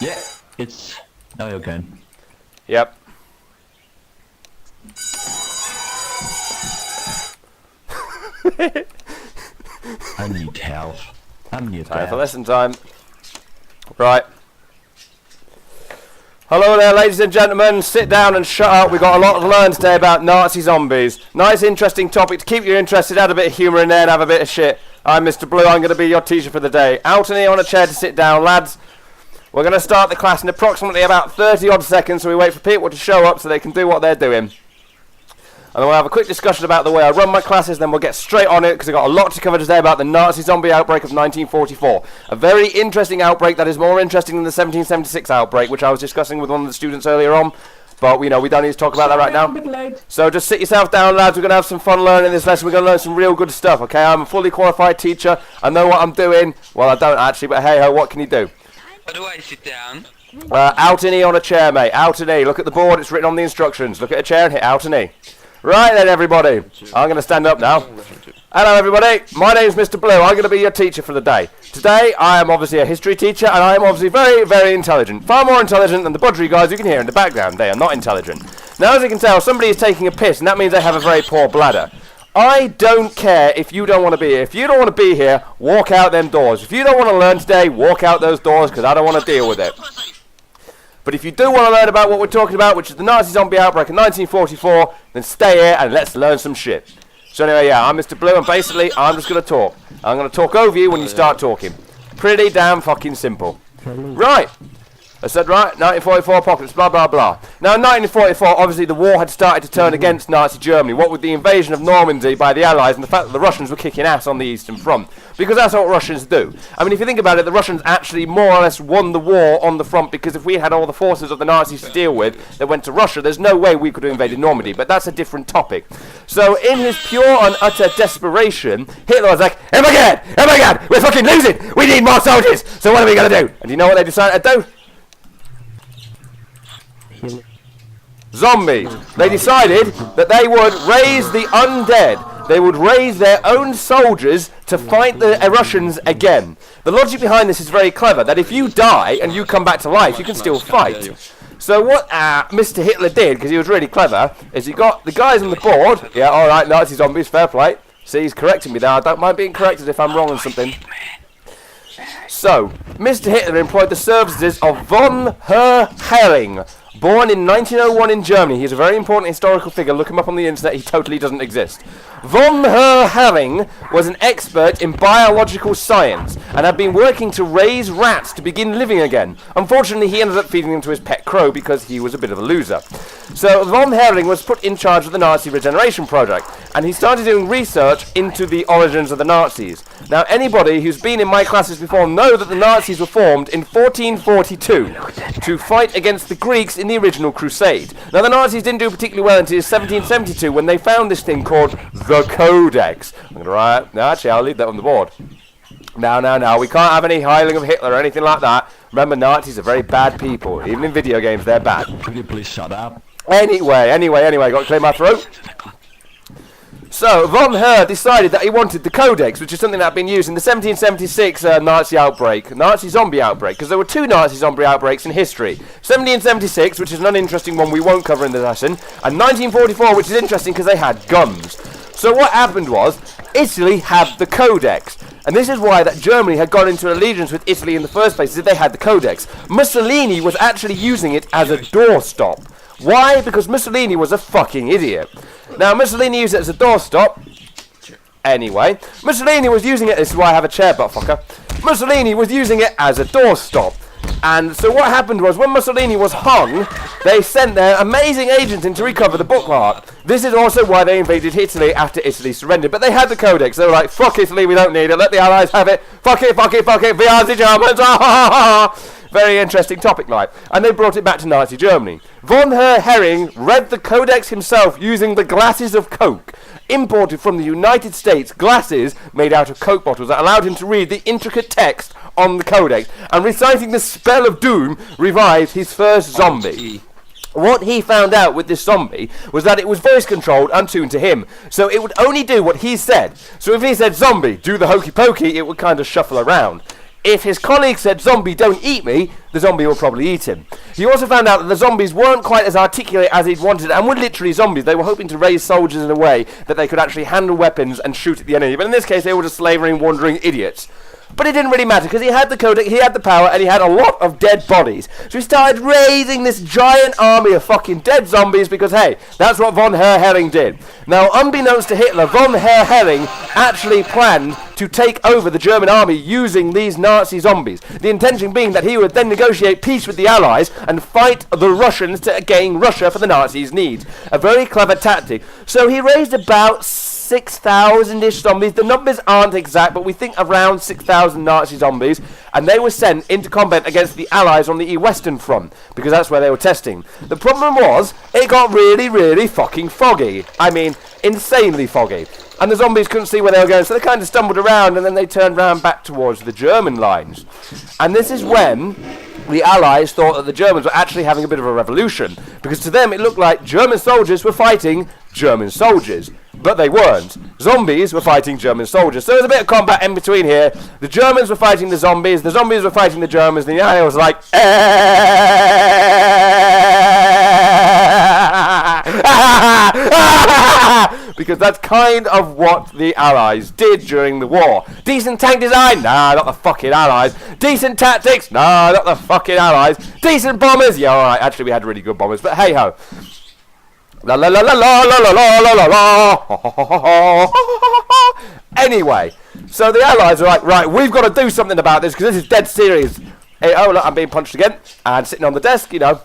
Yeah, it's... Oh, you're going. Yep. I need help. I need Time for help. lesson time. Right. Hello there, ladies and gentlemen. Sit down and shut up. We've got a lot to learn today about Nazi zombies. Nice, interesting topic to keep you interested. Add a bit of humour in there and have a bit of shit. I'm Mr. Blue. I'm going to be your teacher for the day. Out and here on a chair to sit down, lads. We're going to start the class in approximately about 30 odd seconds, so we wait for people to show up so they can do what they're doing. And then we'll have a quick discussion about the way I run my classes, then we'll get straight on it, because I've got a lot to cover today about the Nazi zombie outbreak of 1944. A very interesting outbreak that is more interesting than the 1776 outbreak, which I was discussing with one of the students earlier on. But, we don't need to talk about that right now. So just sit yourself down, lads. We're going to have some fun learning this lesson. We're going to learn some real good stuff, okay? I'm a fully qualified teacher. I know what I'm doing. Well, I don't actually, but hey-ho, what can you do? How do I sit down? Out and E on a chair, mate. Out and E. Look at the board. It's written on the instructions. Look at a chair and hit out and E. Right then, everybody. I'm going to stand up now. Hello, everybody. My name's Mr. Blue. I'm going to be your teacher for the day. Today, I am obviously a history teacher, and I am obviously very, very intelligent. Far more intelligent than the budgery guys you can hear in the background. They are not intelligent. Now, as you can tell, somebody is taking a piss, and that means they have a very poor bladder. I don't care if you don't want to be here. If you don't want to be here, walk out them doors. If you don't want to learn today, walk out those doors, because I don't want to deal with it. But if you do want to learn about what we're talking about, which is the Nazi zombie outbreak in 1944, then stay here and let's learn some shit. So anyway, yeah, I'm Mr. Blue, and basically, I'm just going to talk. I'm going to talk over you when you start talking. Pretty damn fucking simple. Right. I said, right, 1944 apocalypse, blah, blah, blah. Now, in 1944, obviously, the war had started to turn against Nazi Germany, what with the invasion of Normandy by the Allies and the fact that the Russians were kicking ass on the Eastern Front. Because that's what Russians do. I mean, if you think about it, the Russians actually more or less won the war on the front, because if we had all the forces of the Nazis to deal with that went to Russia, there's no way we could have invaded Normandy, but that's a different topic. So, in his pure and utter desperation, Hitler was like, oh my god, we're fucking losing, we need more soldiers, so what are we going to do? And do you know what they decided to do? Zombies. They decided that they would raise the undead. They would raise their own soldiers to fight the Russians again. The logic behind this is very clever, that if you die and you come back to life, you can still fight. So what Mr. Hitler did, because he was really clever, is he got the guys on the board. Yeah, alright, Nazi zombies, fair play. See, he's correcting me there. I don't mind being corrected if I'm wrong on something. So, Mr. Hitler employed the services of von Herring. Born in 1901 in Germany, he's a very important historical figure. Look him up on the internet, he totally doesn't exist. Von Herring was an expert in biological science and had been working to raise rats to begin living again. Unfortunately, he ended up feeding them to his pet crow because he was a bit of a loser. So von Herring was put in charge of the Nazi regeneration project, and he started doing research into the origins of the Nazis. Now, anybody who's been in my classes before know that the Nazis were formed in 1442 to fight against the Greeks in the original crusade. Now, the Nazis didn't do particularly well until 1772 when they found this thing called the Codex. I'm going to write... No, actually, I'll leave that on the board. No. We can't have any hiling of Hitler or anything like that. Remember, Nazis are very bad people. Even in video games, they're bad. Could you please shut up? Anyway, got to clear my throat. So, von Herr decided that he wanted the Codex, which is something that had been used in the 1776 Nazi outbreak, Nazi zombie outbreak, because there were two Nazi zombie outbreaks in history. 1776, which is an uninteresting one we won't cover in the lesson, and 1944, which is interesting because they had guns. So what happened was, Italy had the Codex. And this is why that Germany had gone into allegiance with Italy in the first place, is that they had the Codex. Mussolini was actually using it as a doorstop. Why? Because Mussolini was a fucking idiot. Now, Mussolini used it as a doorstop. Anyway, Mussolini was using it... This is why I have a chair, buttfucker. Mussolini was using it as a doorstop. And so what happened was, when Mussolini was hung, they sent their amazing agents in to recover the bookmark. This is also why they invaded Italy after Italy surrendered. But they had the Codex. They were like, fuck Italy, we don't need it. Let the Allies have it. Fuck it. We are the Germans. Very interesting topic, like. And they brought it back to Nazi Germany. Von Herring read the Codex himself using the glasses of Coke. Imported from the United States, glasses made out of Coke bottles that allowed him to read the intricate text on the Codex. And reciting the spell of doom revived his first zombie. What he found out with this zombie was that it was voice controlled and tuned to him. So it would only do what he said. So if he said, zombie, do the hokey pokey, it would kind of shuffle around. if his colleague said, "Zombie, don't eat me," the zombie will probably eat him. He also found out that the zombies weren't quite as articulate as he'd wanted, and were literally zombies. They were hoping to raise soldiers in a way that they could actually handle weapons and shoot at the enemy. But in this case, they were just slavering, wandering idiots. But it didn't really matter, because he had the codec, he had the power, and he had a lot of dead bodies. So he started raising this giant army of fucking dead zombies, because, hey, that's what von Herring did. Now, unbeknownst to Hitler, von Herring actually planned to take over the German army using these Nazi zombies. The intention being that he would then negotiate peace with the Allies and fight the Russians to gain Russia for the Nazis' needs. A very clever tactic. So he raised about 6,000-ish zombies. The numbers aren't exact, but we think around 6,000 Nazi zombies, and they were sent into combat against the Allies on the Western Front, because that's where they were testing. The problem was, it got really, really fucking foggy. I mean, insanely foggy. And the zombies couldn't see where they were going, so they kind of stumbled around, and then they turned round back towards the German lines. And this is when the Allies thought that the Germans were actually having a bit of a revolution, because to them it looked like German soldiers were fighting German soldiers. But they weren't. Zombies were fighting German soldiers. So there was a bit of combat in between here. The Germans were fighting the zombies were fighting the Germans, and the Allies was like, because that's kind of what the Allies did during the war. Decent tank design? Nah, not the fucking Allies. Decent tactics? Nah, not the fucking Allies. Decent bombers? Yeah, alright, actually we had really good bombers, but hey ho. La la la la la la la la la la. Anyway, so the Allies are like, right, we've got to do something about this, because this is dead serious. Hey, oh look, I'm being punched again, and sitting on the desk, you know.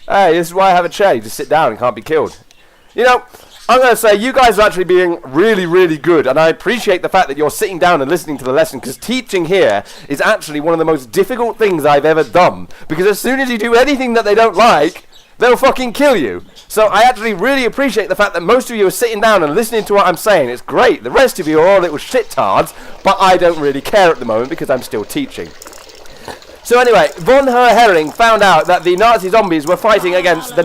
Hey, this is why I have a chair. You just sit down and can't be killed. You know, I'm going to say you guys are actually being really, really good, and I appreciate the fact that you're sitting down and listening to the lesson, because teaching here is actually one of the most difficult things I've ever done, because as soon as you do anything that they don't like, they'll fucking kill you. So I actually really appreciate the fact that most of you are sitting down and listening to what I'm saying. It's great. The rest of you are all little shittards, but I don't really care at the moment because I'm still teaching. So anyway, von Herring found out that the Nazi zombies were fighting against the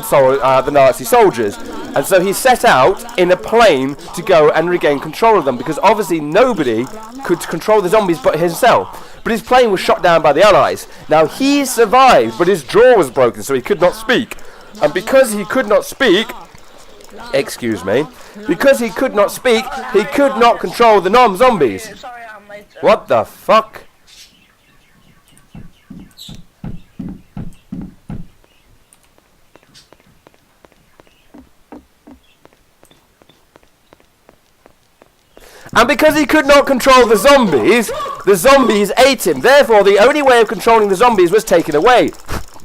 Nazi soldiers. And so he set out in a plane to go and regain control of them, because obviously nobody could control the zombies but himself. But his plane was shot down by the Allies. Now he survived, but his jaw was broken, so he could not speak. And because he could not speak, because he could not speak, he could not control the non-zombies. What the fuck? And because he could not control the zombies ate him. Therefore, the only way of controlling the zombies was taken away.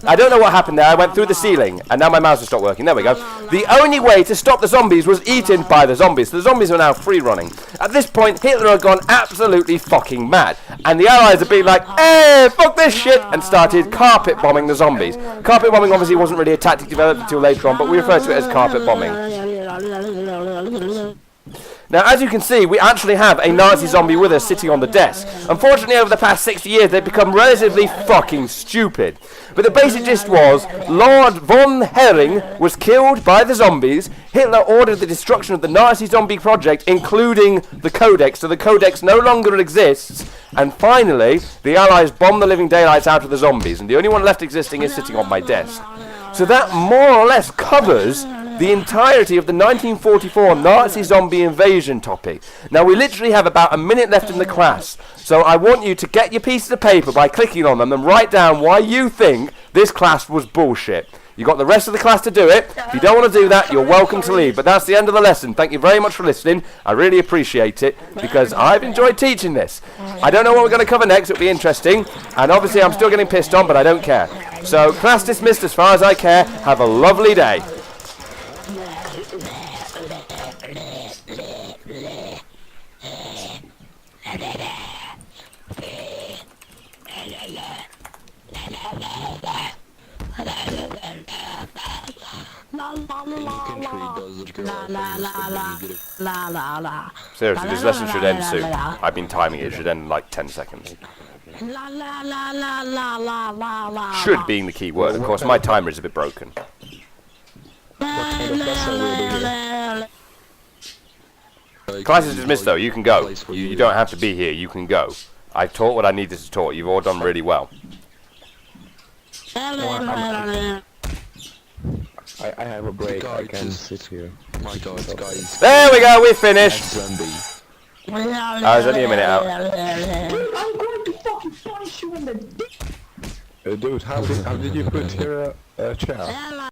I don't know what happened there. I went through the ceiling, and now my mouse has stopped working. There we go. The only way to stop the zombies was eaten by the zombies. The zombies are now free running. At this point, Hitler had gone absolutely fucking mad. And the Allies had been like, hey, fuck this shit, and started carpet bombing the zombies. Carpet bombing obviously wasn't really a tactic developed until later on, but we refer to it as carpet bombing. Now, as you can see, we actually have a Nazi zombie with us sitting on the desk. Unfortunately, over the past 60 years, they've become relatively fucking stupid. But the basic gist was, Lord von Herring was killed by the zombies. Hitler ordered the destruction of the Nazi zombie project, including the Codex, so the Codex no longer exists. And finally, the Allies bombed the living daylights out of the zombies, and the only one left existing is sitting on my desk. So that more or less covers the entirety of the 1944 Nazi zombie invasion topic. Now, we literally have about a minute left in the class, so I want you to get your pieces of paper by clicking on them and write down why you think this class was bullshit. You got the rest of the class to do it. If you don't want to do that, you're welcome to leave. But that's the end of the lesson. Thank you very much for listening. I really appreciate it, because I've enjoyed teaching this. I don't know what we're going to cover next. It'll be interesting. And obviously, I'm still getting pissed on, but I don't care. So, class dismissed as far as I care. Have a lovely day. Seriously, this lesson should end soon. I've been timing it. It should end in like 10 seconds. Should being the key word. Of course, my timer is a bit broken. Class is dismissed though. You can go. You don't have to be here. You can go. I taught what I needed to taught. You've all done really well. I have a break. I can sit here. My God, guys. There we go. We finished. Zombie. I was only a minute out. Dude, I'm going to fucking punch you in the dick. Dude, how did you put here a chair?